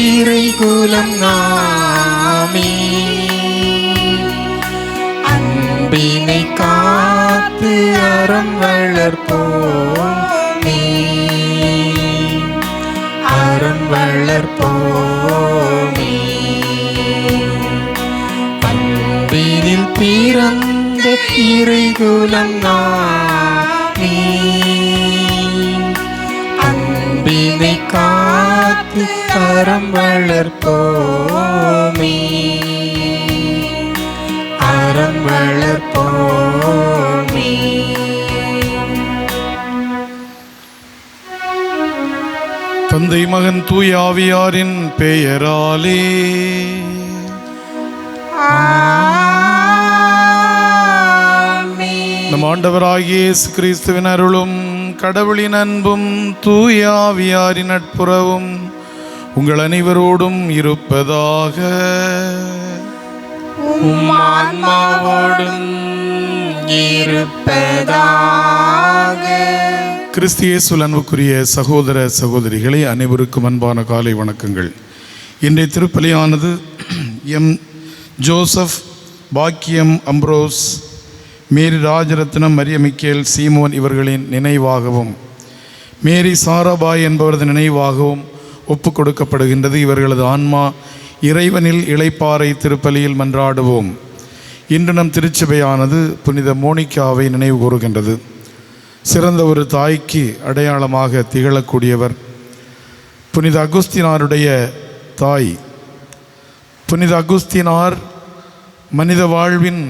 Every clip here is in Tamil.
இறைகுலம் நாமே. அன்பினை காத்து அறம் வளர்ப்போமே, அறம் வளர்ப்போமே. அன்பினில் பிறந்த இறைகுலம் நாமே. அன்பினை காத்து அறம் வளர்ப்போமே, அறம் வளர்ப்போமே. தந்தை மகன் தூய ஆவியாரின் பெயராலே நம் ஆண்டவராகிய இயேசு கிறிஸ்துவின் அருளும் கடவுளின் அன்பும் தூய ஆவியாரின் நட்புறவும் உங்கள் அனைவரோடும் இருப்பதாக. உம் ஆன்மாவோடும் இருப்பதாக. கிறிஸ்து இயேசுவில் அன்புக்குரிய சகோதர சகோதரிகளை அனைவருக்கும் அன்பான காலை வணக்கங்கள். இன்றைய திருப்பலியானது எம் ஜோசப், பாக்கியம் அம்ப்ரோஸ், மேரி ராஜரத்னம், மரிய மிக்கேல், சீமோன் இவர்களின் நினைவாகவும் மேரி சாராபாய் என்பவரது நினைவாகவும் ஒப்பு கொடுக்கப்படுகின்றது. இவர்களது ஆன்மா இறைவனில் இளைப்பாறை திருப்பலியில் மன்றாடுவோம். இன்று நம் திருச்சபையானது புனித மோனிகாவை நினைவு கூறுகின்றது. சிறந்த ஒரு தாய்க்கு அடையாளமாக திகழக்கூடியவர். புனித அகுஸ்தினாருடைய தாய். புனித அகுஸ்தினார் மனித வாழ்வின்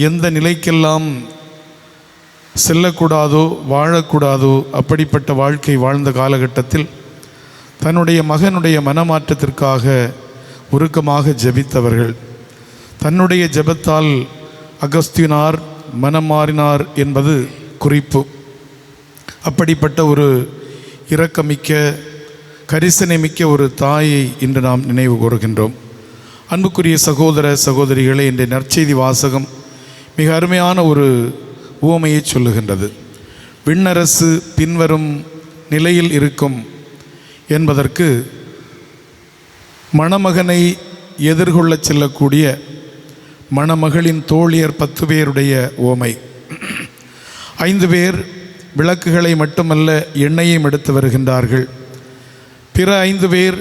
எந்த நிலைக்கெல்லாம் செல்லக்கூடாதோ வாழக்கூடாதோ அப்படிப்பட்ட வாழ்க்கை வாழ்ந்த காலகட்டத்தில் தன்னுடைய மகனுடைய மனமாற்றத்திற்காக உருக்கமாக ஜெபித்தவர்கள். தன்னுடைய ஜெபத்தால் அகஸ்தினார் மனம் மாறினார் என்பது குறிப்பு. அப்படிப்பட்ட ஒரு இரக்கமிக்க கரிசனைமிக்க ஒரு தாயை இன்று நாம் நினைவு கூறுகின்றோம். அன்புக்குரிய சகோதர சகோதரிகளே, இன்றைய நற்செய்தி வாசகம் மிக அருமையான ஒரு உவமையை சொல்லுகின்றது. விண்ணரசு பின்வரும் நிலையில் இருக்கும் என்பதற்கு மணமகனை எதிர்கொள்ள செல்லக்கூடிய மணமகளின் தோழியர் 10 பேருடைய உவமை. 5 பேர் விளக்குகளை மட்டுமல்ல எண்ணெயையும் எடுத்து வருகின்றார்கள். பிற 5 பேர்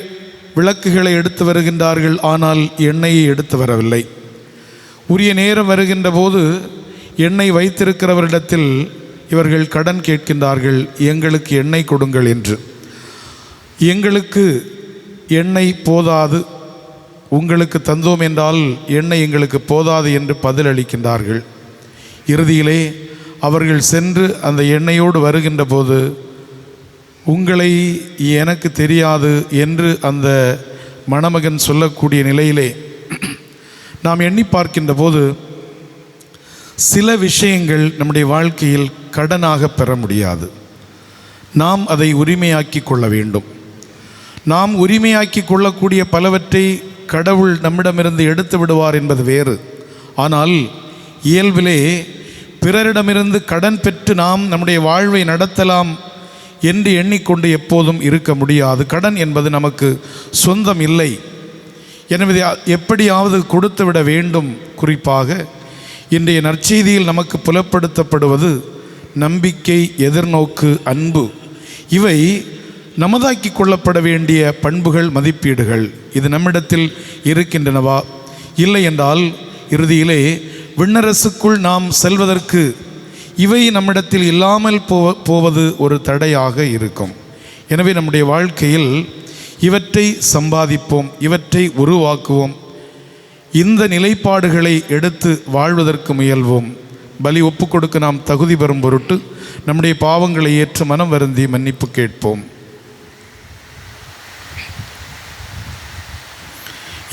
விளக்குகளை எடுத்து வருகின்றார்கள், ஆனால் எண்ணெயை எடுத்து வரவில்லை. உரிய நேரம் வருகின்ற போது எண்ணெய் வைத்திருக்கிறவரிடத்தில் இவர்கள் கடன் கேட்கின்றார்கள், எங்களுக்கு எண்ணெய் கொடுங்கள் என்று. எங்களுக்கு எண்ணெய் போதாது, உங்களுக்கு தந்தோம் என்றால் எண்ணெய் எங்களுக்கு போதாது என்று பதிலளிக்கின்றார்கள். இறுதியிலே அவர்கள் சென்று அந்த எண்ணெயோடு வருகின்ற போது, உங்களை எனக்கு தெரியாது என்று அந்த மணமகன் சொல்லக்கூடிய நிலையிலே நாம் எண்ணி பார்க்கின்ற போது சில விஷயங்கள் நம்முடைய வாழ்க்கையில் கடனாக பெற முடியாது. நாம் அதை உரிமையாக்கி கொள்ள வேண்டும். நாம் உரிமையாக்கி கொள்ளக்கூடிய பலவற்றை கடவுள் நம்மிடமிருந்து எடுத்து விடுவார் என்பது வேறு. ஆனால் இயல்பிலே பிறரிடமிருந்து கடன் பெற்று நாம் நம்முடைய வாழ்வை நடத்தலாம் என்று எண்ணிக்கொண்டு எப்போதும் இருக்க முடியாது. கடன் என்பது நமக்கு சொந்தம் இல்லை. எனவே எப்படியாவது கொடுத்து விட வேண்டும். குறிப்பாக இன்றைய நற்செய்தியில் நமக்கு புலப்படுத்தப்படுவது நம்பிக்கை, எதிர்நோக்கு, அன்பு. இவை நமதாக்கி கொள்ளப்பட வேண்டிய பண்புகள், மதிப்பீடுகள். இது நம்மிடத்தில் இருக்கின்றனவா? இல்லை என்றால் இறுதியிலே விண்ணரசுக்குள் நாம் செல்வதற்கு இவை நம்மிடத்தில் இல்லாமல் போவது ஒரு தடையாக இருக்கும். எனவே நம்முடைய வாழ்க்கையில் இவற்றை சம்பாதிப்போம், இவற்றை உருவாக்குவோம். இந்த நிலைப்பாடுகளை எடுத்து வாழ்வதற்கு முயல்வோம். பலி ஒப்பு கொடுக்க நாம் தகுதி பெறும் பொருட்டு நம்முடைய பாவங்களை ஏற்று மனம் வருந்தி மன்னிப்பு கேட்போம்.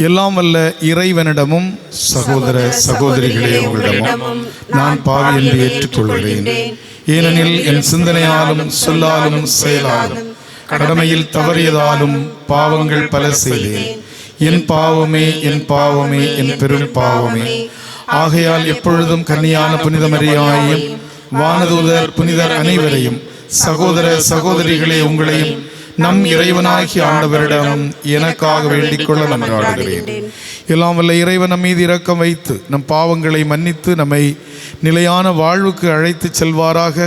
எல்லாம் வல்ல இறைவனிடமும் சகோதர சகோதரிகளே உங்களிடமும் நான் பாவி என்று ஏற்றுக்கொள்கிறேன். ஏனெனில் என் சிந்தனையாலும் சொல்லாலும் செயலாலும் கடமையில் தவறியதாலும் பாவங்கள் பல செய்தேன். என் பாவமே, என் பாவமே, என் பெரும் பாவமே. ஆகையால் எப்பொழுதும் கன்னியான புனித மரியாயையும் வானதூதர் புனிதர் அனைவரையும் சகோதர சகோதரிகளே உங்களையும் நம் இறைவனாகிய ஆண்டவரிடம் எனக்காக வேண்டிக் கொள்ள மன்றாடுகிறேன். எல்லாம் வல்ல இறைவன் நம் மீது இரக்கம் வைத்து நம் பாவங்களை மன்னித்து நம்மை நிலையான வாழ்வுக்கு அழைத்து செல்வாராக.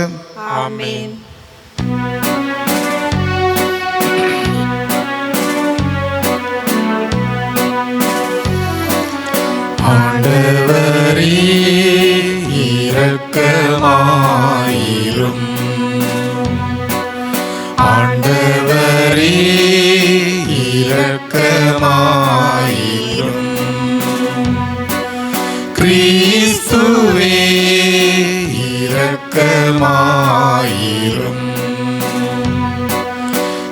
ஆமென். ஆண்டவரே இரக்கமாயிரும். ஆண்டவரே இரக்கமாயிரும். கிறிஸ்துவே இரக்கமாயிரும்.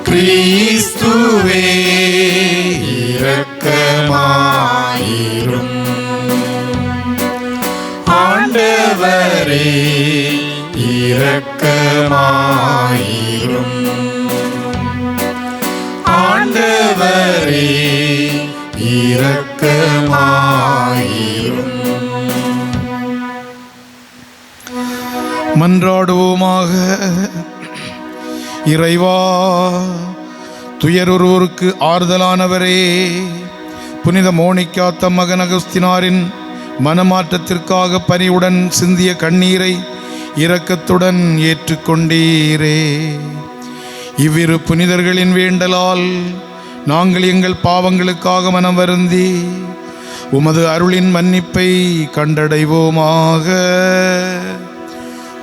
கிறிஸ்துவே இரக்கமாயிரும். ஆண்டவரே இரக்கமாயிரும். ஆண்டவரே இரக்கமாயிரும். மன்றாடுவோமாக. இறைவா, துயருவோருக்கு ஆறுதலானவரே, புனித மோனிகா தம் மகன் அகஸ்தினாரின் மனமாற்றத்திற்காக பணிவுடன் சிந்திய கண்ணீரை இரக்கத்துடன் ஏற்றுக்கொண்டீரே. இவ்விரு புனிதர்களின் வேண்டலால் நாங்கள் எங்கள் பாவங்களுக்காக மனம் வருந்தி உமது அருளின் மன்னிப்பை கண்டடைவோமாக.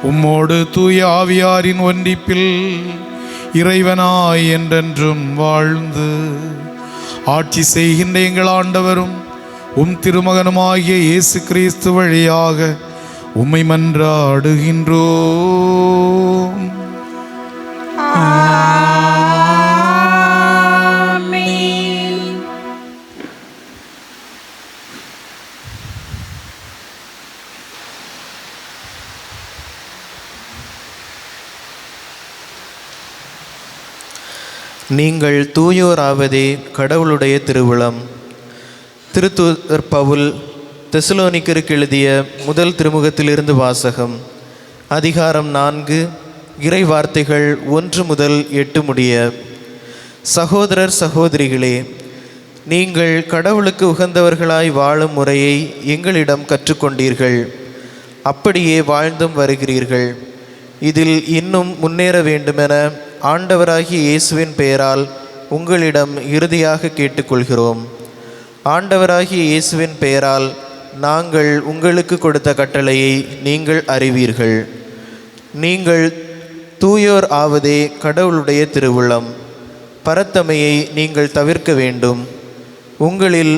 உம்மோடு தூய ஆவியாரின் ஒன்றிப்பில் இறைவனாய் என்றென்றும் வாழ்ந்து ஆட்சி செய்கின்ற எங்கள் ஆண்டவரும் உம் திருமகனுமாகிய இயேசு கிறிஸ்து வழியாக உம்மை மன்றாடுகின்றோம். ஆமென். நீங்கள் தூயோராவதே கடவுளுடைய திருவுளம். திருத்தூதர் பவுல் தெசலோனிக்கருக்கு எழுதிய முதல் திருமுகத்திலிருந்து வாசகம். அதிகாரம் 4, இறை வார்த்தைகள் 1 முதல் 8 முடிய. சகோதரர் சகோதரிகளே, நீங்கள் கடவுளுக்கு உகந்தவர்களாய் வாழும் முறையை எங்களிடம் கற்றுக்கொண்டீர்கள். அப்படியே வாழ்ந்தும் வருகிறீர்கள். இதில் இன்னும் முன்னேற வேண்டுமென ஆண்டவராகிய இயேசுவின் பெயரால் உங்களிடம் இறுதியாக கேட்டுக்கொள்கிறோம். ஆண்டவராகிய இயேசுவின் பெயரால் நாங்கள் உங்களுக்கு கொடுத்த கட்டளையை நீங்கள் அறிவீர்கள். நீங்கள் தூயோர் ஆவதே கடவுளுடைய திருவுளம். பரத்தமையை நீங்கள் தவிர்க்க வேண்டும். உங்களில்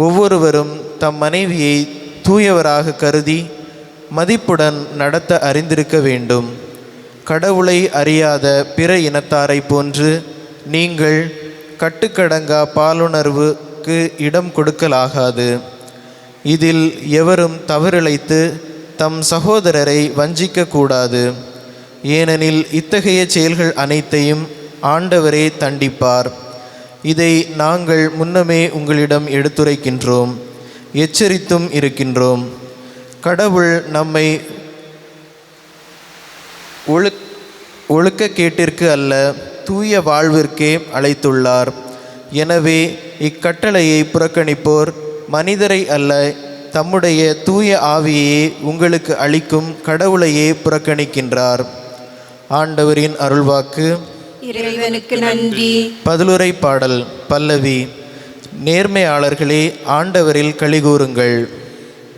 ஒவ்வொருவரும் தம் மனைவியை தூயவராக கருதி மதிப்புடன் நடத்த அறிந்திருக்க வேண்டும். கடவுளை அறியாத பிற இனத்தாரை போன்று நீங்கள் கட்டுக்கடங்கா பாலுணர்வுக்கு இடம் கொடுக்கலாகாது. இதில் எவரும் தவறிழைத்து தம் சகோதரரை வஞ்சிக்கக்கூடாது. ஏனெனில் இத்தகைய செயல்கள் அனைத்தையும் ஆண்டவரே தண்டிப்பார். இதை நாங்கள் முன்னமே உங்களிடம் எடுத்துரைக்கின்றோம், எச்சரித்தும் இருக்கின்றோம். கடவுள் நம்மை ஒழுக்கக்கேட்டிற்கு அல்ல, தூய வாழ்விற்கே அழைத்துள்ளார். எனவே இக்கட்டளையை புறக்கணிப்போர் மனிதரை அல்ல, தம்முடைய தூய ஆவியையே உங்களுக்கு அளிக்கும் கடவுளையே புறக்கணிக்கின்றார். ஆண்டவரின் அருள்வாக்கு. இறைவனுக்கு நன்றி. பதிலுரை பாடல் பல்லவி. நேர்மையாளர்களே, ஆண்டவரில் களிகூருங்கள்.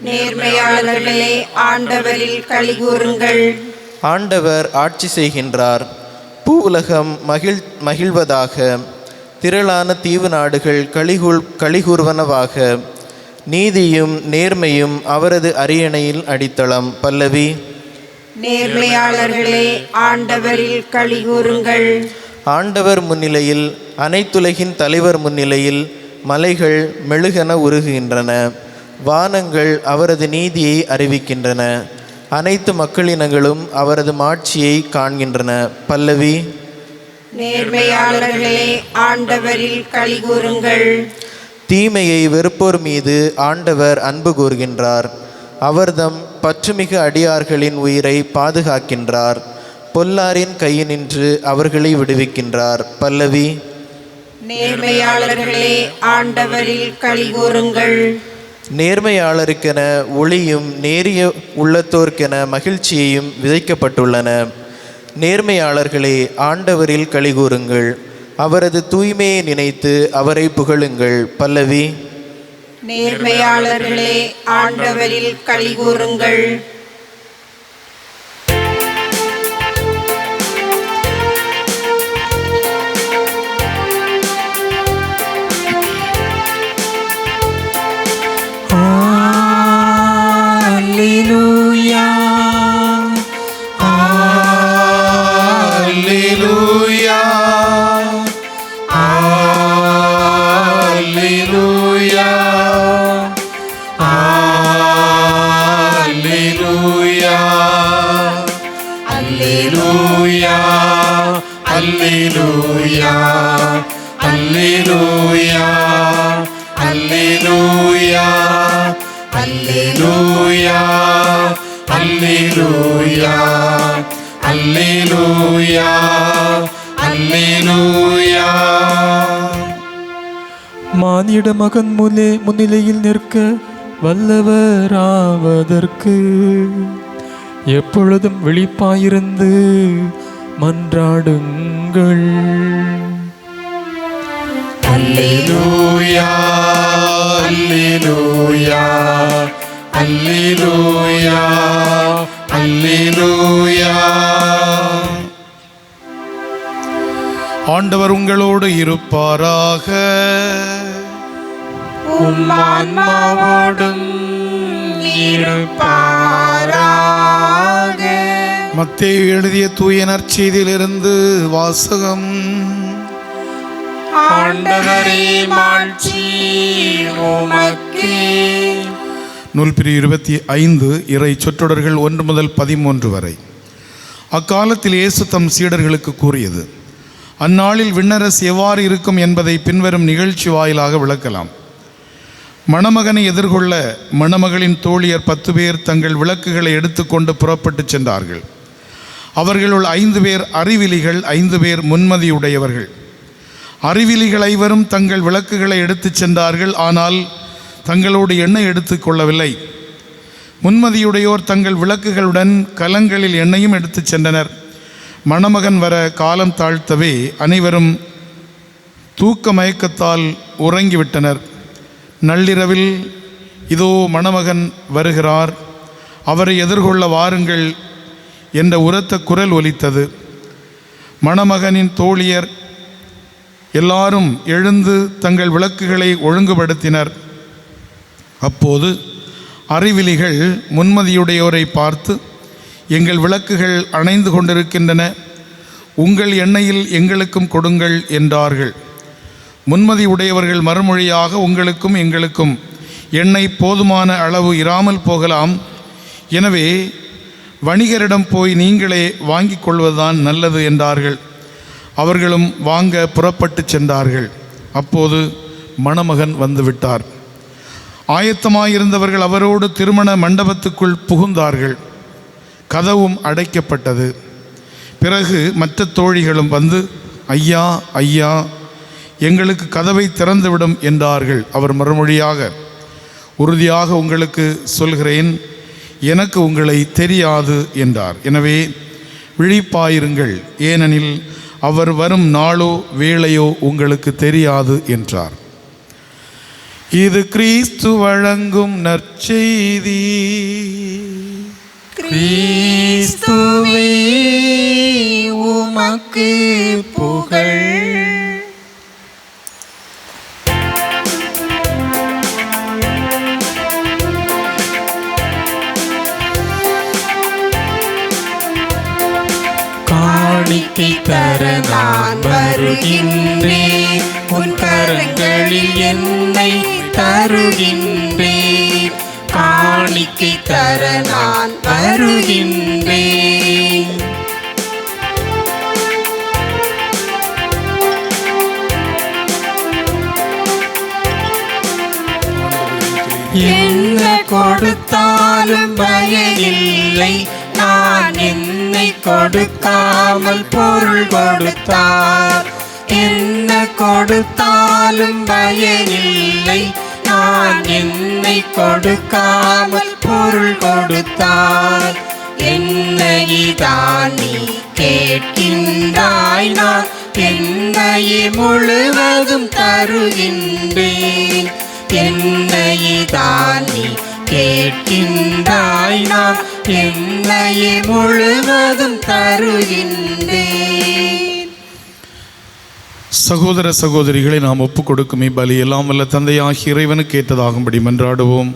நேர்மையாளர்களே, ஆண்டவரில் களிகூருங்கள். ஆண்டவர் ஆட்சி செய்கின்றார். பூவுலகம் மகிழ்வதாக. திரளான தீவு நாடுகள் களிகூர்வனவாக. நீதியும் நேர்மையும் அவரது அரியணையில் அடித்தளம். பல்லவி. நேர்மையாளர்களே, ஆண்டவரில் களிகூருங்கள். ஆண்டவர் முன்னிலையில், அனைத்துலகின் தலைவர் முன்னிலையில் மலைகள் மெழுகென உருகுகின்றன. வானங்கள் அவரது நீதியை அறிவிக்கின்றன. அனைத்து மக்களினங்களும் அவரது மாட்சியை காண்கின்றன. பல்லவி. நேர்மையாளர்களே, ஆண்டவரில் களிகூருங்கள். தீமையை வெறுப்போர் மீது ஆண்டவர் அன்பு கூர்கின்றார். அவர்தம் பற்றுமிகு அடியார்களின் உயிரை பாதுகாக்கின்றார். பொல்லாரின் கையினின்று அவர்களை விடுவிக்கின்றார். பல்லவி. நேர்மையாளர்களே, ஆண்டவரில் களிகூருங்கள். நேர்மையாளருக்கென ஒளியும் நேரிய உள்ளத்தோர்க்கென மகிழ்ச்சியையும் விதைக்கப்பட்டுள்ளன. நேர்மையாளர்களே, ஆண்டவரில் களிகூருங்கள். அவரது தூய்மையை நினைத்து அவரை புகழுங்கள். பல்லவி. நேர்மையாளர்களே, ஆண்டவரில் களிகூருங்கள். Alleluia, Alleluia, Alleluia, Alleluia, Alleluia, Alleluia, Alleluia, Alleluia, Alleluia, Alleluia, Alleluia, Alleluia. மானிட மகன் முன்னிலையில் நிற்க வல்லவராவதற்கு எப்பொழுதும் விழிப்பாயிருந்து மன்றாடுங்கள். Alleluia, Alleluia, Alleluia, Alleluia. ஆண்டவர் உங்களோடு இருப்பாராக. உம்மான்மாவோடும் இருப்பாராக. மத்தேயு எழுதிய தூய நற்செய்தியிலிருந்து வாசகம். ஆண்டவரே, மாட்சி உமக்கே. நூல் பிரிவு 25 இறை சொற்றொடர்கள் 1 முதல் 13 வரை. அக்காலத்தில் இயேசு தம் சீடர்களுக்கு கூறியது: அந்நாளில் விண்ணரசு எவ்வாறு இருக்கும் என்பதை பின்வரும் நிகழ்ச்சி வாயிலாக விளக்கலாம். மணமகனை எதிர்கொள்ள மணமகளின் தோழியர் 10 பேர் தங்கள் விளக்குகளை எடுத்துக்கொண்டு புறப்பட்டு சென்றார்கள். அவர்களுள் 5 பேர் அறிவிலிகள், 5 பேர் முன்மதியுடையவர்கள். அறிவிலிகள் ஐவரும் தங்கள் விளக்குகளை எடுத்துச் சென்றார்கள், ஆனால் தங்களோடு எண்ணெய் எடுத்து கொள்ளவில்லை. முன்மதியுடையோர் தங்கள் விளக்குகளுடன் கலங்களில் எண்ணெயும் எடுத்துச் சென்றனர். மணமகன் வர காலம் தாழ்த்தவே அனைவரும் தூக்க மயக்கத்தால் உறங்கிவிட்டனர். நள்ளிரவில் இதோ மணமகன் வருகிறார், அவரை எதிர்கொள்ள வாருங்கள் என்ற உரத்த குரல் ஒலித்தது. மணமகனின் தோழியர் எல்லாரும் எழுந்து தங்கள் விளக்குகளை ஒழுங்குபடுத்தினர். அப்போது அறிவிலிகள் முன்மதியுடையோரை பார்த்து, எங்கள் விளக்குகள் அணைந்து கொண்டிருக்கின்றன, உங்கள் எண்ணெயில் எங்களுக்கும் கொடுங்கள் என்றார்கள். முன்மதி உடையவர்கள் மறுமொழியாக, உங்களுக்கும் எங்களுக்கும் எண்ணெய் போதுமான அளவு இராமல் போகலாம், எனவே வணிகரிடம் போய் நீங்களே வாங்கிக் கொள்வதுதான் நல்லது என்றார்கள். அவர்களும் வாங்க புறப்பட்டு சென்றார்கள். அப்போது மணமகன் வந்துவிட்டார். ஆயத்தமாயிருந்தவர்கள் அவரோடு திருமண மண்டபத்துக்குள் புகுந்தார்கள். கதவும் அடைக்கப்பட்டது. பிறகு மற்ற தோழிகளும் வந்து, ஐயா ஐயா, எங்களுக்கு கதவை திறந்துவிடும் என்றார்கள். அவர் மறுமொழியாக, உறுதியாக உங்களுக்கு சொல்கிறேன், எனக்கு உங்களை தெரியாது என்றார். எனவே விழிப்பாயிருங்கள், ஏனெனில் அவர் வரும் நாளோ வேளையோ உங்களுக்கு தெரியாது என்றார். இது கிறிஸ்து வழங்கும் நற்செய்தி. கிறிஸ்துவே, உமக்கு புகழ். காணிக்கை தர நான் வருகின்றேன், உன் கரங்களில் என்னை தருகின்றேன். காணிக்கை தர நான் வருகின்றேன். என்ன கொடுத்தாலும் பயனில்லை, நான் என்னை கொடுக்காமல் பொருள் கொடுத்தார். என்ன கொடுத்தாலும் பயனில்லை, நான் என்னை கொடுக்காமல் பொருள் கொடுத்தார். என்னைதான் நீ கேட்கின்றாய், நான் என்னையே முழுவதும் தருகின்றேன். என்னைதான் நீ கேட்கின்றாய், நான் என்னையே முழுவதும் தருகின்றேன். சகோதர சகோதரிகளை நாம் ஒப்புக் கொடுக்கும் இப்பலி எல்லாம் வல்ல தந்தையாகிய இறைவனுக்கு ஏற்றதாகும்படி மன்றாடுவோம்.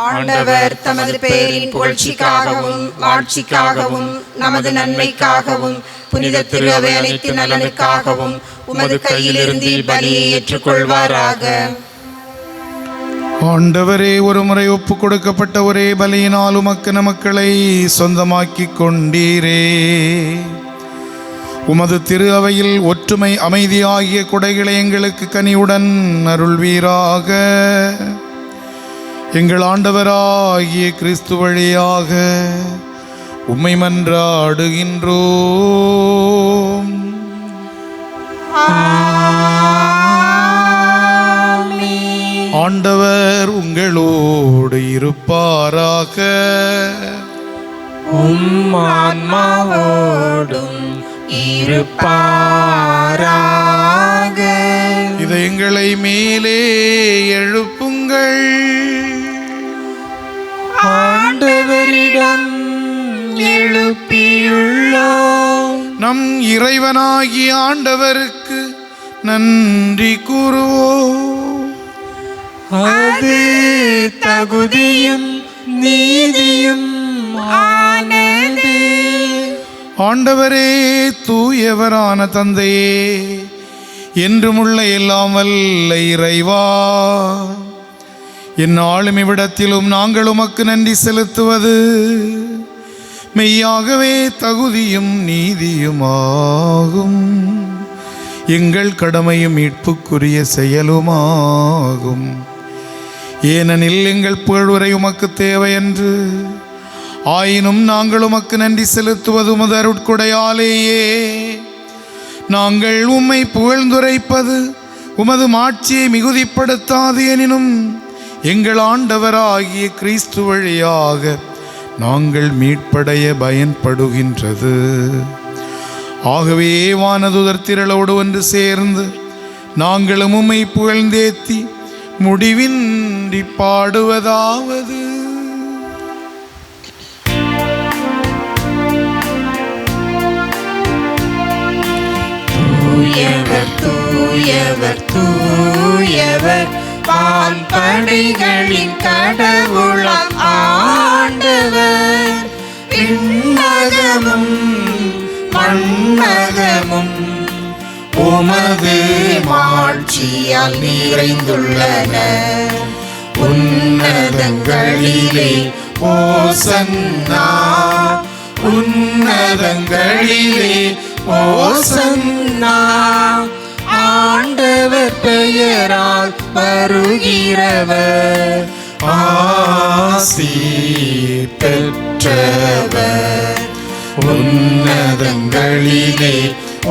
ஆண்டவர் தமது பெயரின் புகழ்ச்சிக்காகவும் ஆட்சிக்காகவும் நமது நன்மைக்காகவும் புனித திரு அவை அனைத்து நலனுக்காகவும் உமது கையிலிருந்து பலியை ஏற்றுக்கொள்வாராக. ஆண்டவரே, ஒரு முறை ஒப்புக் கொடுக்கப்பட்ட ஒரே பலியினால் உமக்கு மக்களை சொந்தமாக்கி கொண்டீரே. உமது திரு அவையில் ஒற்றுமை அமைதி ஆகிய கொடைகளை எங்களுக்கு கனிவுடன் அருள்வீராக. எங்கள் ஆண்டவராகிய கிறிஸ்து வழியாக உம்மை மன்றாடுகின்றோம். ஆண்டவர் உங்களோடு இருப்பாராக. உம் ஆன்மாவோடும் இருப்பாராக. இதை எங்களை மேலே எழுப்புங்கள். ஆண்டவரிடம் எழுப்பியுள்ளோம். நம் இறைவனாகிய ஆண்டவருக்கு நன்றி கூறுவோம். அது தகுதியும் நீதியும் ஆனது. ஆண்டவரே, தூயவரான தந்தையே, என்றுமுள்ள எல்லாம் வல்ல இறைவா, எந்நாளும் இவ்விடத்திலும் நாங்கள் உமக்கு நன்றி செலுத்துவது மெய்யாகவே தகுதியும் நீதியுமாகும். எங்கள் கடமையும் மீட்புக்குரிய செயலுமாகும். ஏனெனில் எங்கள் புகழ்வுரை உமக்கு தேவையன்று, ஆயினும் நாங்கள் உமக்கு நன்றி செலுத்துவது உமது அருட்கொடையாலேயே. நாங்கள் உம்மை புகழ்ந்துரைப்பது உமது மாட்சியை மிகுதிப்படுத்தாது, எனினும் எங்கள் ஆண்டவராகிய கிறிஸ்து வழியாக நாங்கள் மீட்படைய பயன்படுகின்றது. ஆகவே வானதுதர் திரளோடு ஒன்று சேர்ந்து நாங்களும் உம்மை புகழ்ந்தேத்தி முடிவின்றி பாடுவதாவது: தூயவர் தூயவர் தூயவர், வான்படைகளின் கடவுளாம் ஆண்டவர். விண்ணகமும் மண்ணகமும் உமது மாட்சியால் நிறைந்துள்ளன. உன்னதங்களிலே ஓசன்னா, உன்னதங்களிலே ஓசன்னா. ஆண்டவர் பெயரால் வருகிறவர் ஆசி பெற்றவர். உன்னதங்களிலே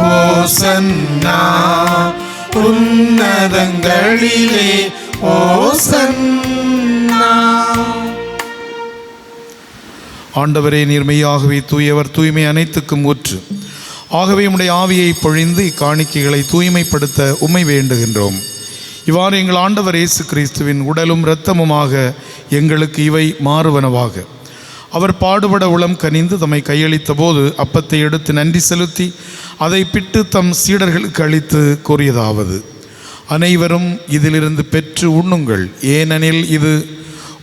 ஓசன்னா, உன்னதங்களிலே ஓசன்னா. ஆண்டவரே, நீர்மையாகவே தூயவர், தூய்மை அனைத்துக்கும் ஊற்று. ஆகவே உம்முடைய ஆவியை பொழிந்து இக்காணிக்கைகளை தூய்மைப்படுத்த உம்மை வேண்டுகின்றோம். இவ்வாறு எங்கள் ஆண்டவர் இயேசு கிறிஸ்துவின் உடலும் இரத்தமுமாக எங்களுக்கு இவை மாறுவனவாக. அவர் பாடுபட உளம் கனிந்து தம்மை கையளித்த போது அப்பத்தை எடுத்து நன்றி செலுத்தி அதை பிட்டு தம் சீடர்களுக்கு அளித்து கூறியதாவது: அனைவரும் இதிலிருந்து பெற்று உண்ணுங்கள், ஏனெனில் இது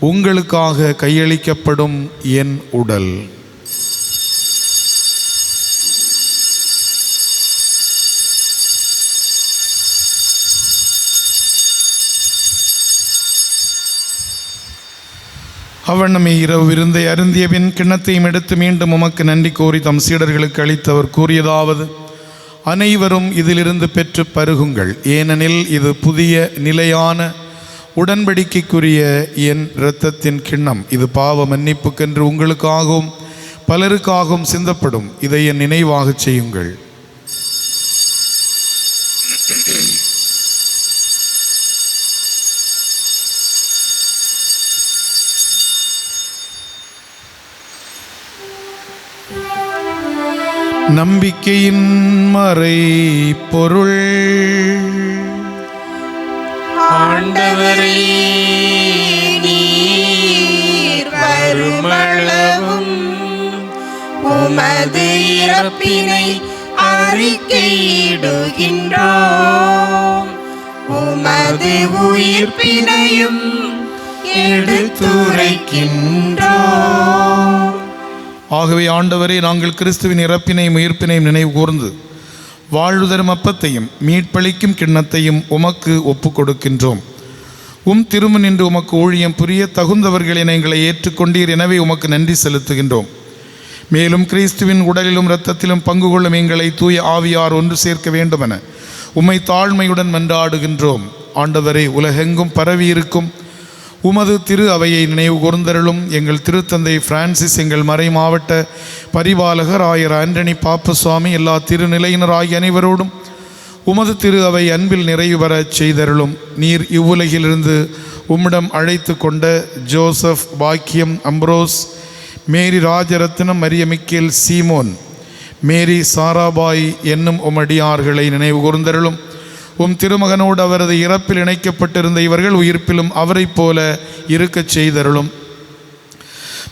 உங்களுக்காக கையளிக்கப்படும் என் உடல். அவ்வண்ணமே இரவு விருந்தை அருந்திய பின் கிண்ணத்தையும் எடுத்து மீண்டும் உமக்கு நன்றி கூறி தம் சீடர்களுக்கு அளித்தவர் கூறியதாவது: அனைவரும் இதிலிருந்து பெற்று பருகுங்கள், ஏனெனில் இது புதிய நிலையான உடன்படிக்கைக்குரிய என் இரத்தத்தின் கிண்ணம். இது பாவ மன்னிப்புக்கென்று உங்களுக்காகவும் பலருக்காகவும் சிந்தப்படும். இதை என் நினைவாக செய்யுங்கள். நம்பிக்கையின் மறை பொருள். ஆண்டவரே, நீர் வருமளவும் உமது இறப்பினை அறிக்கையிடுகின்றோம், உமது உயிர்ப்பினையும் எடுத்துரைக்கின்றோம். ஆகவே ஆண்டவரே, நாங்கள் கிறிஸ்துவின் இறப்பினையும் உயிர்ப்பினையும் நினைவு கூர்ந்து வாழ்வு தரும் அப்பத்தையும் மீட்பளிக்கும் கிண்ணத்தையும் உமக்கு ஒப்புக் கொடுக்கின்றோம். திருமுன் நின்று உமக்கு ஊழியம் புரிய தகுந்தவர்களை எங்களை ஏற்றுக்கொண்டீர். எனவே உமக்கு நன்றி செலுத்துகின்றோம். மேலும் கிறிஸ்துவின் உடலிலும் இரத்தத்திலும் பங்கு கொள்ளும் எங்களை தூய ஆவியார் ஒன்று சேர்க்க வேண்டுமென உம்மை தாழ்மையுடன் மன்றாடுகின்றோம். ஆண்டவரே, உலகெங்கும் பரவி இருக்கும் உமது திரு அவையை நினைவு கூர்ந்தருளும். எங்கள் திருத்தந்தை பிரான்சிஸ், எங்கள் மறை மாவட்ட பரிபாலகர் ஆயர் ஆண்டனி பாப்பசுவாமி, எல்லா திருநிலையினர் ஆகிய அனைவரோடும் உமது திரு அவை அன்பில் நிறைவு பெறச் செய்தருளும். நீர் இவ்வுலகிலிருந்து உம்மிடம் அழைத்து கொண்ட ஜோசப், பாக்கியம், அம்ப்ரோஸ், மேரி ராஜரத்னம், மரிய மிக்கேல், சீமோன், மேரி, சாராபாய் என்னும் உமடியார்களை நினைவு கூர்ந்தருளும். திருமகனோடு அவரது இறப்பில் இணைக்கப்பட்டிருந்த இவர்கள் உயிர்ப்பிலும் அவரைப் போல இருக்கச் செய்தருளும்.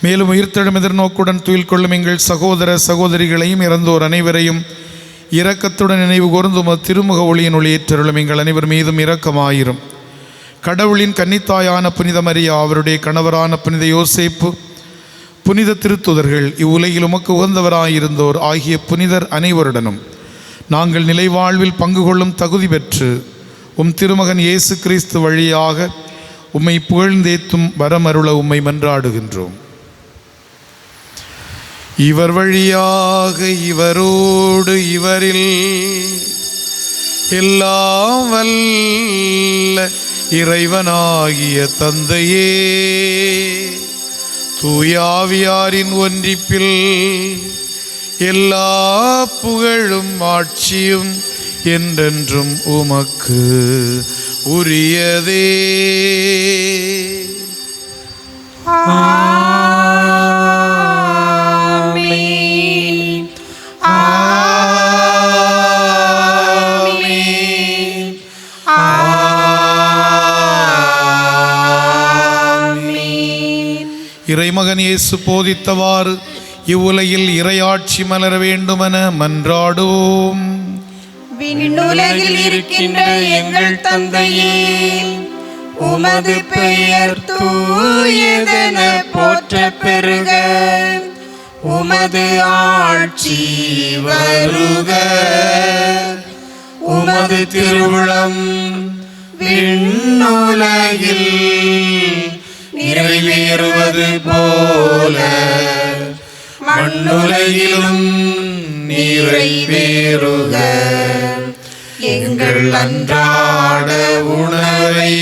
மேலும் உயிர்த்தெழும் எதிர்நோக்குடன் துயில் கொள்ளும் எங்கள் சகோதர சகோதரிகளையும் இறந்தோர் அனைவரையும் இரக்கத்துடன் நினைவு கூர்ந்து திருமுக ஒளியின் ஒளியேற்றருளும். எங்கள் அனைவர் மீதும் இரக்கமாயிரும். கடவுளின் கன்னித்தாயான புனித மரியா, அவருடைய கணவரான புனித யோசேப்பு, புனித திருத்துதர்கள், இவ்வுலகில் உமக்கு உகந்தவராயிருந்தோர் ஆகிய புனிதர் அனைவருடனும் நாங்கள் நிலைவாழ்வில் பங்கு கொள்ளும் தகுதி பெற்று திருமகன் இயேசு கிறிஸ்து வழியாக உம்மை புகழ்ந்தேத்தும் வரமருள உம்மை மன்றாடுகின்றோம். இவர் வழியாக, இவரோடு, இவரில் எல்லாம் வல்ல இறைவனாகிய தந்தையே, தூயாவியாரின் ஒன்றிப்பில் எல்லா புகழும் ஆட்சியும் என்றென்றும் உமக்கு உரியதே. ஆமென். ஆமென். ஆமென். இறைமகன் இயேசு போதித்தவாறு இவ்வுலகில் இறையாட்சி மலர வேண்டுமென மன்றாடுவோம். விண்ணுலகில் இருக்கின்ற எங்கள் தந்தையே, உமது பெயர் தூயதென போற்ற பெருக, உமது ஆட்சி வருக, உமது திருவுளம் விண்ணுலகில் நிறைவேறுவது போல மண்ணுலகிலும் நிறைவேறுக. எங்கள் அன்றாட உணவை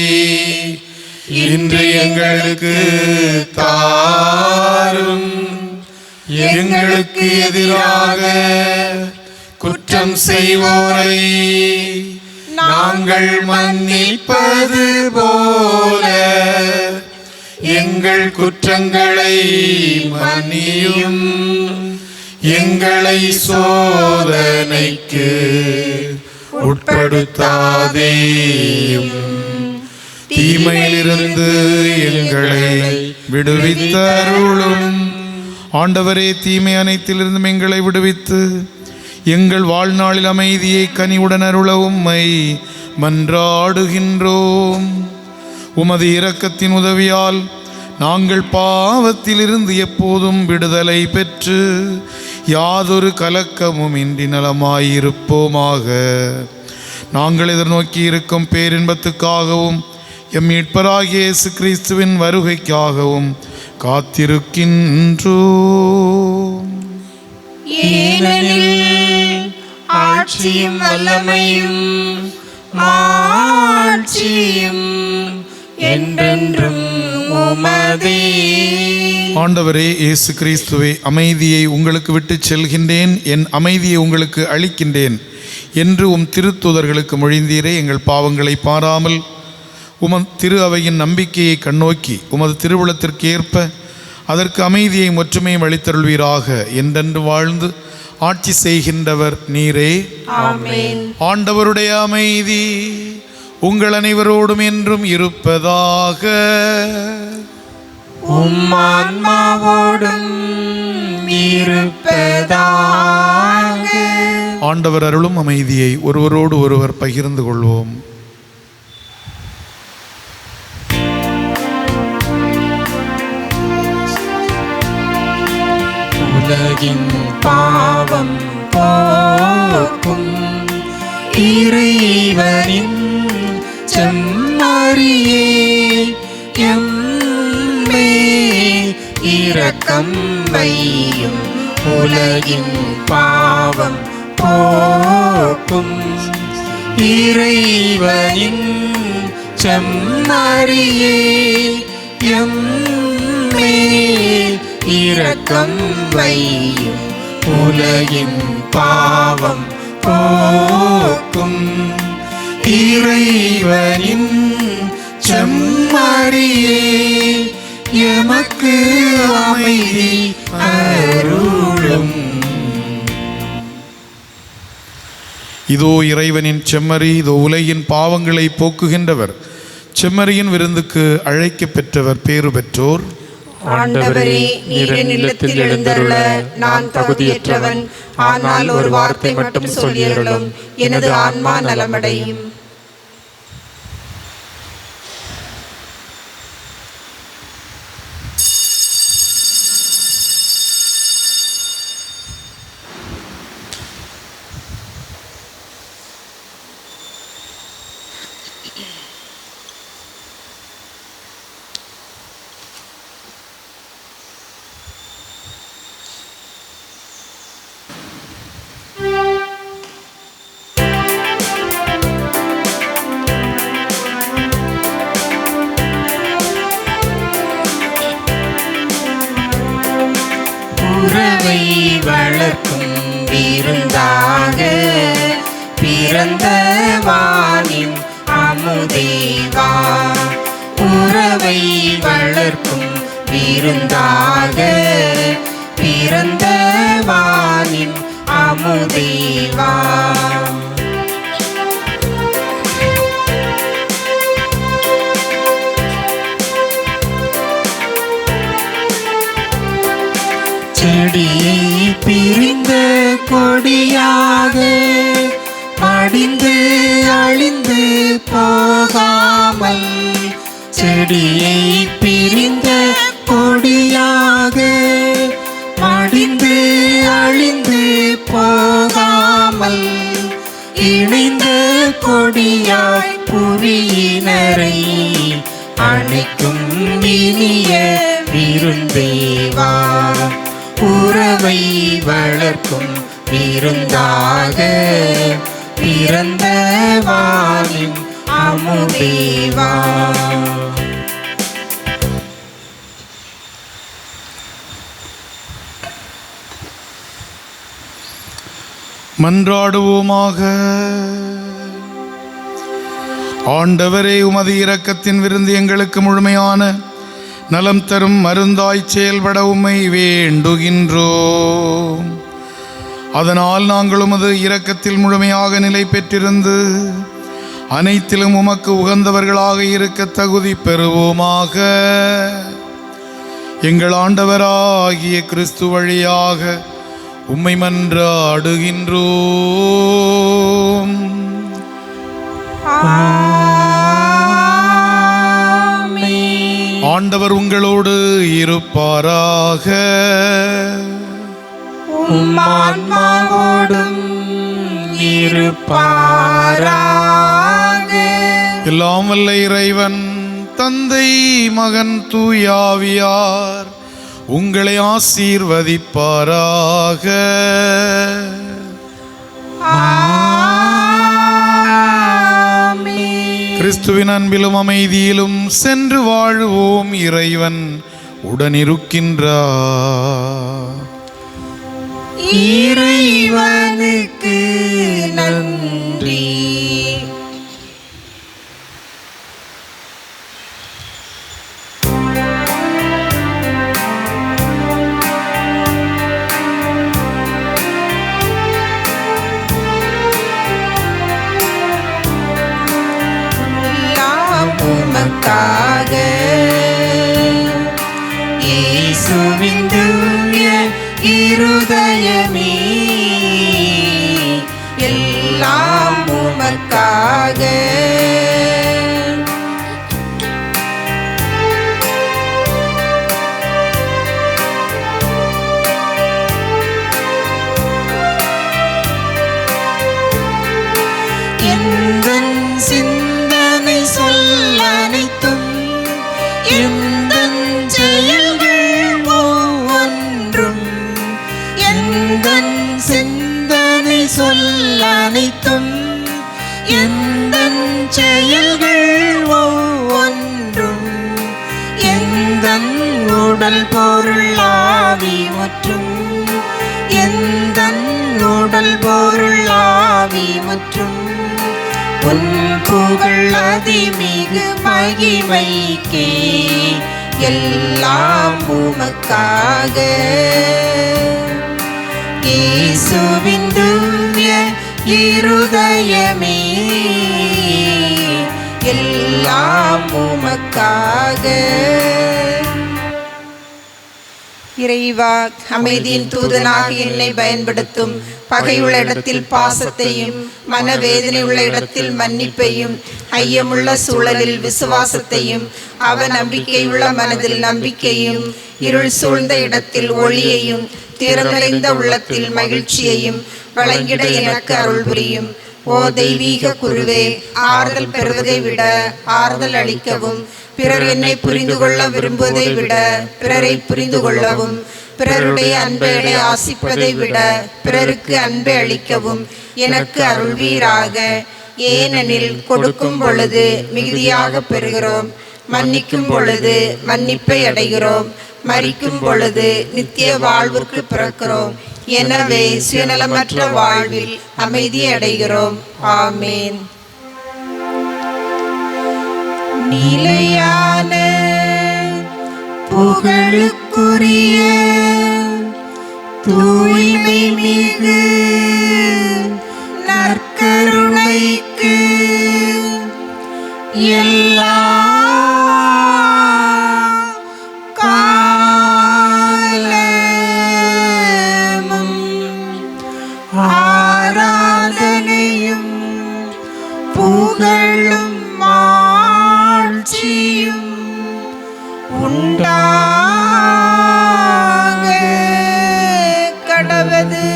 இன்று எங்களுக்கு தாரும். எங்களுக்கு எதிராக குற்றம் செய்வோரை நாங்கள் மன்னிப்பது போல எங்கள் குற்றங்களை மன்னியும். எங்களை சோதனைக்கு உட்படுத்தாதேயும், தீமையிலிருந்து எங்களை விடுவித்தருளும். ஆண்டவரே, தீமை அனைத்திலிருந்தும் எங்களை விடுவித்து எங்கள் வாழ்நாளில் அமைதியை கனிவுடன் அருள உம்மை மன்றாடுகின்றோம். உமது இரக்கத்தின் உதவியால் நாங்கள் பாவத்திலிருந்து எப்போதும் விடுதலை பெற்று யாதொரு கலக்கமும் இன்றி நலமாயிருப்போமாக. நாங்கள் எதிர்நோக்கி இருக்கும் பேரின்பத்துக்காகவும் எம் மீட்பராகிய இயேசு கிறிஸ்துவின் வருகைக்காகவும் காத்திருக்கின்றோம். ஏனெனில் ஆட்சியும் வல்லமையும் மாட்சியும் என்றென்றும் உமதே. ஆண்டவரே இயேசு கிறிஸ்துவே, அமைதியை உங்களுக்கு விட்டு செல்கின்றேன், என் அமைதியை உங்களுக்கு அளிக்கின்றேன் என்று திருத்தூதர்களுக்கு மொழிந்தீரே. எங்கள் பாவங்களை பாராமல் உமது திரு அவையின் நம்பிக்கையை கண்ணோக்கி உமது திருவுளத்திற்கு ஏற்ப அதற்கு அமைதியை ஒற்றுமையும் அளித்தருள்வீராக. என்றென்று வாழ்ந்து ஆட்சி செய்கின்றவர் நீரே. ஆமென். ஆண்டவருடைய அமைதி உங்கள் அனைவரோடும் என்றும் இருப்பதாக. உம்மான்மாவோடும் இருப்பதாக. ஆண்டவர் அருளும் அமைதியை ஒருவரோடு ஒருவர் பகிர்ந்து கொள்வோம். உலகின் பாவம் போக்கும் இறைவனின் செம்மறியே, எம்மேல் இரக்கம் வையும். உலகின் பாவம் போக்கும் இறைவனின் செம்மறியே, எம்மேல் இரக்கம் வையும். உலகின் பாவம் போக்கும் இறைவனின் செம்மறியே, எமக்கு அமைதி அருளும். இதோ இறைவனின் செம்மறி, இதோ உலகின் பாவங்களை போக்குகின்றவர். செம்மறியின் விருந்துக்கு அழைக்க பெற்றவர் பேறு பெற்றோர். ஆண்டவரே, நீர் என் இல்லத்தில் எழுந்தருள நான் தகுதியற்றவன். ஆனால் ஒரு வார்த்தை மட்டும் சொல்லியருளும், எனது ஆன்மா நலமடையும். உறவை வளர்க்கும் விருந்தாக பிறந்த வானின் அமுதேவா. உறவை வளர்க்கும் விருந்தாக பிறந்த வானின் அமுதேவா. செடியை பிரிந்த கொடியாக மடிந்து அழிந்து போகாமல், செடியை பிரிந்த கொடியாக மடிந்து அழிந்து போகாமல், இணைந்த கொடியாய் புவியினரை அணைக்கும் இனிய விருந்தேவா. உறவை வளர்க்கும் விருந்தாக பிறந்த வானின் அமுதேவா. மன்றாடுவோமாக. ஆண்டவரே, உமது இரக்கத்தின் விருந்து எங்களுக்கு முழுமையான நலம் தரும் மருந்தாய் செயல்பட உம்மை வேண்டுகின்றோம். அதனால் நாங்கள் உமது இரக்கத்தில் முழுமையாக நிலை பெற்றிருந்து அனைத்திலும் உமக்கு உகந்தவர்களாக இருக்க தகுதி பெறுவோமாக. எங்கள் ஆண்டவராகிய கிறிஸ்து வழியாக உம்மை மன்றாடுகின்றோம். ஆண்டவர் உங்களோடு இருப்பாராக. உம்மான்மாவோடும் இருப்பாராக. எல்லாம் வல்ல இறைவன் தந்தை, மகன், தூயாவியார் உங்களை ஆசீர்வதிப்பாராக. ஆமென். கிறிஸ்துவின் அன்பிலும் அமைதியிலும் சென்று வாழுவோம். இறைவன் உடனிருக்கின்றார். இறைவனுக்கு நன்றி. உமக்காக இயேசுவின் திவ்ய இருதயமே, எல்லாம் உமக்காக. எந்தன் சிந்தனை சொல் அனைத்தும், எந்தன் செயல்கள் ஒவ்வொன்றும், எந்தன் சிந்தனை சொல் அனைத்தும், எந்தன் செயல்கள் ஒவ்வொன்றும், எந்தன் உடல் பொருள் ஆவி மற்றும், எந்தன் உடல் பொருள் ஆவி மற்றும் உன் புகழ் அதிமிகு மகிமைக்கே, எல்லாம் உமக்காக. இயேசுவின் திவ்ய இருதயமே, எல்லாம் உமக்காக. இறைவா, அமைதியின் தூதனாக என்னை பயன்படுத்தும். பகையுள்ள இடத்தில் பாசத்தையும், மனவேதனை உள்ள இடத்தில் மன்னிப்பையும், ஐயமுள்ள சூழலில் விசுவாசத்தையும், அவ நம்பிக்கையுள்ள மனதில் நம்பிக்கையும், இருள் சூழ்ந்த இடத்தில் ஒளியையும், திறநிறைந்த உள்ளத்தில் மகிழ்ச்சியையும் வழங்கிட எனக்கு அருள் புரியும். ஓ தெய்வீக குருவே, ஆறுதல் பெறுவதை விட ஆறுதல் அளிக்கவும், பிறர் என்னை புரிந்து கொள்ள விரும்புவதை விட பிறரை புரிந்து கொள்ளவும், பிறருடைய அன்பை ஆசிப்பதை விட பிறருக்கு அன்பை அளிக்கவும் எனக்கு அருள்வீராக. ஏனெனில் கொடுக்கும் பொழுது மிகுதியாக பெறுகிறோம், மன்னிக்கும் பொழுது மன்னிப்பை அடைகிறோம், மரிக்கும் பொழுது நித்திய வாழ்வுக்கு பிறக்கிறோம். எனவே சுயநலமற்ற வாழ்வில் அமைதி அடைகிறோம். ஆமேன். நிலையான புகழுக்குரிய தூய்மை மிகு நற்கருணைக்கு எல்லா காலமும் ஆராதனையும் புகழும் ஆட்சியும் உண்டாக கடவது.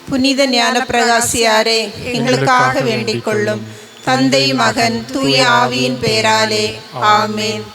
புனித ஞான பிரகாசியாரே, எங்களுக்காக வேண்டிக் கொள்ளும். தந்தை, மகன், தூய ஆவியின் பெயராலே ஆமேன்.